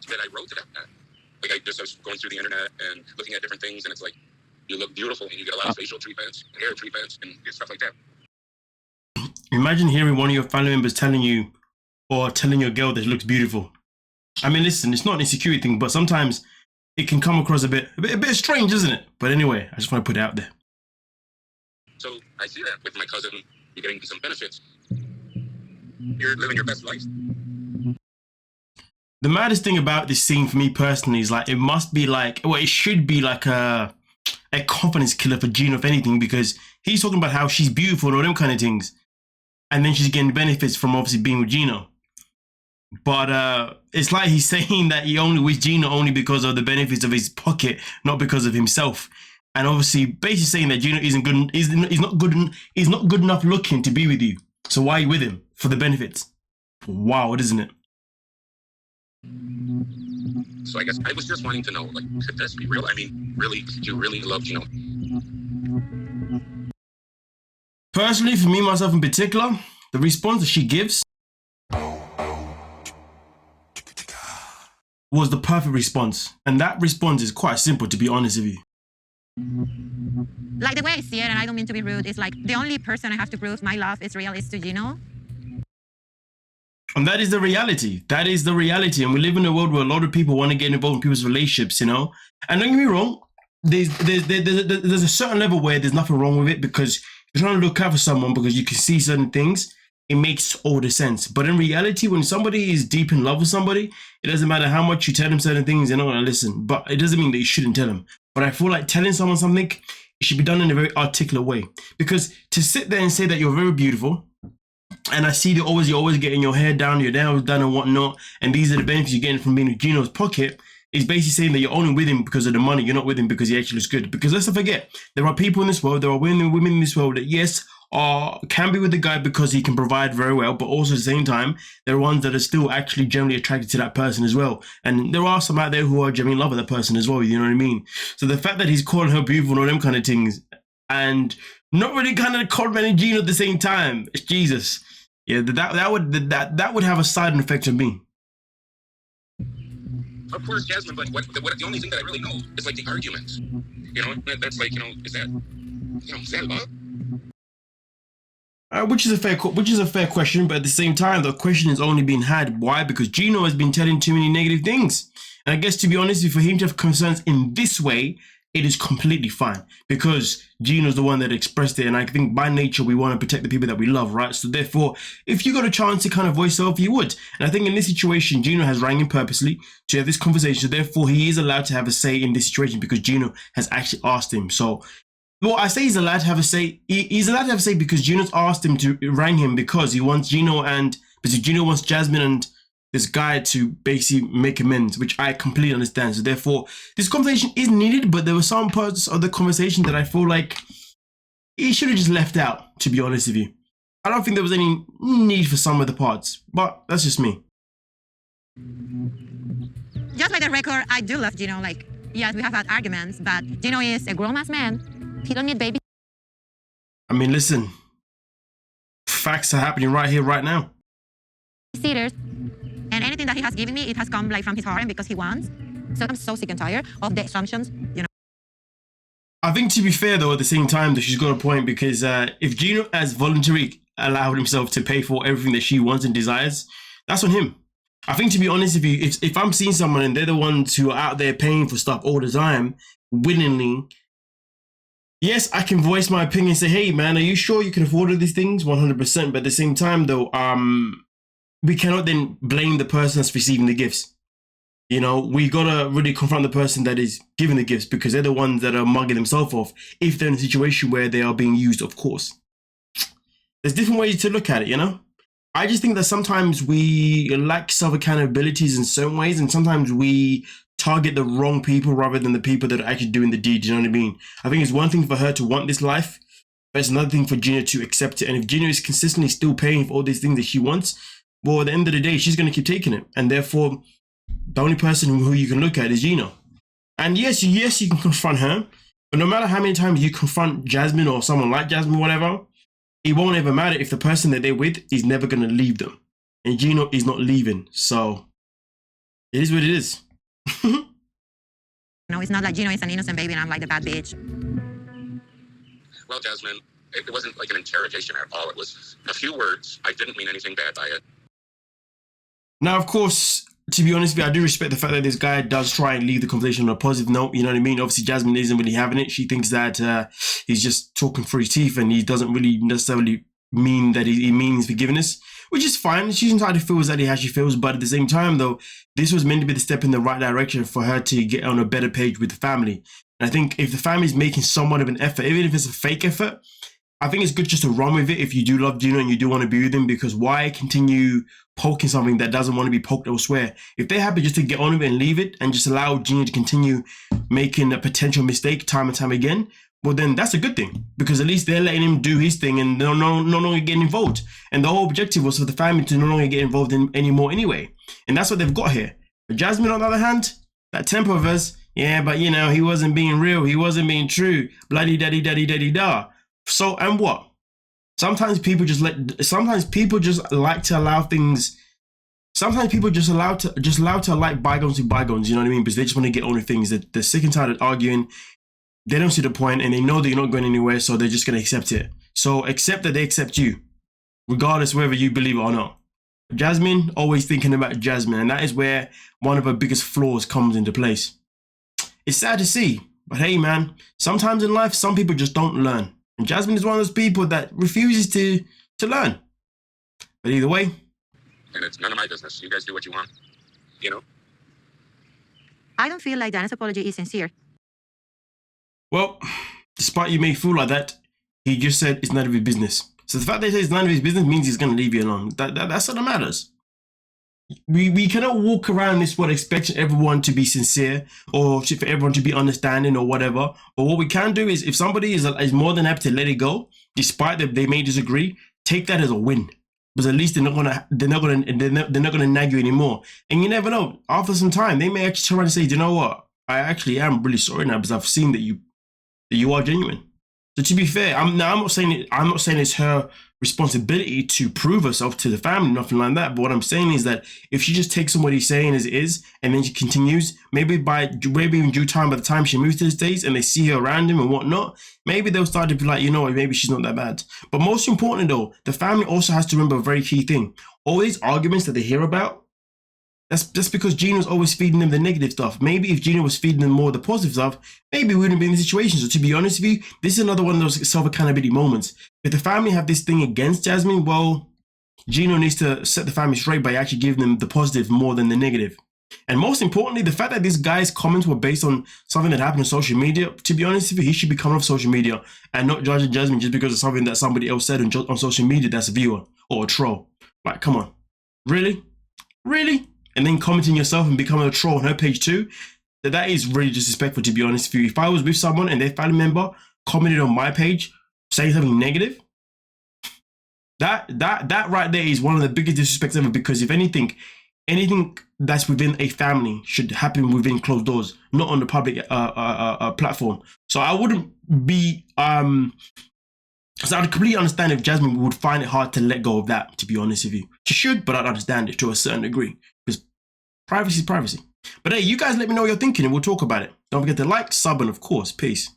that I wrote to that. Like I was going through the internet and looking at different things, and it's like, you look beautiful, and you get a lot of facial treatments, hair treatments, and stuff like that. Imagine hearing one of your family members telling you, or telling your girl that she looks beautiful. I mean, listen, it's not an insecurity thing, but sometimes it can come across a bit strange, isn't it? But anyway, I just want to put it out there. So I see that with my cousin, you're getting some benefits. You're living your best life. The maddest thing about this scene for me personally is like, it must be like, well, it should be like a confidence killer for Gino, if anything, because he's talking about how she's beautiful and all them kind of things. And then she's getting benefits from obviously being with Gino. But it's like he's saying that he only with Gino only because of the benefits of his pocket, not because of himself. And obviously basically saying that Gino isn't good, he's not good enough looking to be with you. So why are you with him? For the benefits. Wow, isn't it? So I guess I was just wanting to know, like, could this be real? I mean, really, did you really love Gino? Personally, for me, myself in particular, the response that she gives was the perfect response. And that response is quite simple, to be honest with you. Like the way I see it, and I don't mean to be rude, it's like the only person I have to prove my love is real is to Gino. And that is the reality. That is the reality. And we live in a world where a lot of people want to get involved in people's relationships, you know? And don't get me wrong, there's a certain level where there's nothing wrong with it, because you're trying to look out for someone because you can see certain things. It makes all the sense. But in reality, when somebody is deep in love with somebody, it doesn't matter how much you tell them certain things, they're not going to listen. But it doesn't mean that you shouldn't tell them. But I feel like telling someone something, it should be done in a very articulate way. Because to sit there and say that you're very beautiful, and I see that you're always getting your hair down, your nails done and whatnot, and these are the benefits you're getting from being with Gino's pocket, is basically saying that you're only with him because of the money. You're not with him because he actually looks good. Because let's not forget, there are people in this world, there are women in this world that, yes, can be with the guy because he can provide very well, but also at the same time, there are ones that are still actually generally attracted to that person as well. And there are some out there who are genuinely in love with that person as well, you know what I mean? So the fact that he's calling her beautiful and all them kind of things, and not really kind of complimenting Gino at the same time, Jesus. Yeah, that would have a side effect on me. Of course, Jasmine, but the only thing that I really know is like the arguments. You know, that's like, you know, is that love? Which is a fair question, but at the same time, the question is only being had. Why? Because Gino has been telling too many negative things. And I guess, to be honest, for him to have concerns in this way, it is completely fine, because Gino's the one that expressed it, and I think by nature we want to protect the people that we love, right? So therefore, if you got a chance to kind of voice off, you would. And I think in this situation, Gino has rang him purposely to have this conversation, so therefore he is allowed to have a say in this situation because Gino has actually asked him. So, well, I say he's allowed to have a say. He's allowed to have a say because Gino's asked him to rang him because he wants Gino wants Jasmine and this guy to basically make amends, which I completely understand. So therefore, this conversation is needed, but there were some parts of the conversation that I feel like he should have just left out, to be honest with you. I don't think there was any need for some of the parts, but that's just me. Just like the record, I do love Gino. Like, yes, we have had arguments, but Gino is a grown-ass man. He don't need baby. I mean, listen, facts are happening right here, right now. Sitters. And anything that he has given me, it has come like from his heart and because he wants. So I'm so sick and tired of the assumptions, you know. I think, to be fair though, at the same time that she's got a point, because if Gino has voluntarily allowed himself to pay for everything that she wants and desires, that's on him. I think, to be honest with you, if I'm seeing someone and they're the ones who are out there paying for stuff all the time, willingly, yes, I can voice my opinion and say, hey man, are you sure you can afford all these things? 100%. But at the same time though, we cannot then blame the person that's receiving the gifts. You know, we gotta really confront the person that is giving the gifts, because they're the ones that are mugging themselves off if they're in a situation where they are being used, of course. There's different ways to look at it, you know? I just think that sometimes we lack self-accountabilities in certain ways, and sometimes we target the wrong people rather than the people that are actually doing the deed, you know what I mean? I think it's one thing for her to want this life, but it's another thing for Gino to accept it. And if Gino is consistently still paying for all these things that she wants, well, at the end of the day, she's going to keep taking it. And therefore, the only person who you can look at is Gino. And yes, you can confront her. But no matter how many times you confront Jasmine or someone like Jasmine, whatever, it won't ever matter if the person that they're with is never going to leave them. And Gino is not leaving. So It is what it is. No, it's not like Gino is an innocent baby and I'm like the bad bitch. Well, Jasmine, it wasn't like an interrogation at all. It was a few words. I didn't mean anything bad by it. Now, of course, to be honest with you, I do respect the fact that this guy does try and leave the conversation on a positive note. You know what I mean? Obviously, Jasmine isn't really having it. She thinks that he's just talking through his teeth and he doesn't really necessarily mean that he means forgiveness, which is fine. She's entitled to feel exactly how she feels. But at the same time, though, this was meant to be the step in the right direction for her to get on a better page with the family. And I think if the family is making somewhat of an effort, even if it's a fake effort, I think it's good just to run with it if you do love Gino and you do want to be with him, because why continue poking something that doesn't want to be poked elsewhere? If they're happy just to get on with it and leave it and just allow Gino to continue making a potential mistake time and time again, well, then that's a good thing, because at least they're letting him do his thing and they're no longer getting involved. And the whole objective was for the family to no longer get involved in anymore anyway. And that's what they've got here. But Jasmine, on the other hand, that temper of hers, yeah, but you know, he wasn't being real. He wasn't being true. Bloody daddy, daddy, daddy, da. So, and what? Sometimes people just like to allow things. Sometimes people just allow to like bygones with bygones. You know what I mean? Because they just want to get on with things. They're sick and tired of arguing. They don't see the point, and they know that you're not going anywhere, so they're just going to accept it. So accept that they accept you, regardless whether you believe it or not. Jasmine, always thinking about Jasmine, and that is where one of her biggest flaws comes into place. It's sad to see, but hey, man, sometimes in life, some people just don't learn. And Jasmine is one of those people that refuses to learn. But either way. And it's none of my business. You guys do what you want. You know? I don't feel like Dan's apology is sincere. Well, despite you may feel like that, he just said it's none of his business. So the fact that he says it's none of his business means he's going to leave you alone. That's what matters. We cannot walk around this world expecting everyone to be sincere or for everyone to be understanding or whatever. But what we can do is, if somebody is more than happy to let it go, despite that they may disagree, take that as a win. Because at least they're not gonna nag you anymore. And you never know. After some time, they may actually turn around and say, "Do you know what? I actually am really sorry now because I've seen that you are genuine." So to be fair, I'm not saying it's her responsibility to prove herself to the family, nothing like that. But what I'm saying is that if she just takes what he's saying as it is, and then she continues, maybe in due time, by the time she moves to the States and they see her around him and whatnot, maybe they'll start to be like, you know what, maybe she's not that bad. But most importantly though, the family also has to remember a very key thing. All these arguments that they hear about, that's because Gino's always feeding them the negative stuff. Maybe if Gino was feeding them more of the positive stuff, maybe we wouldn't be in this situation. So to be honest with you, this is another one of those self-accountability moments. If the family have this thing against Jasmine, well, Gino needs to set the family straight by actually giving them the positive more than the negative. And most importantly, the fact that this guy's comments were based on something that happened on social media, to be honest with you, he should be coming off social media and not judging Jasmine just because of something that somebody else said on social media that's a viewer or a troll. Like, come on. Really? Really? And then commenting yourself and becoming a troll on her page too, that is really disrespectful, to be honest with you. If I was with someone and their family member commented on my page saying something negative, that right there is one of the biggest disrespects ever, because if anything that's within a family should happen within closed doors, not on the public platform. So I wouldn't be so I'd completely understand if Jasmine would find it hard to let go of that, to be honest with you. She should, but I'd understand it to a certain degree, because privacy is privacy. But hey, you guys let me know what you're thinking and we'll talk about it. Don't forget to like, sub, and of course, peace.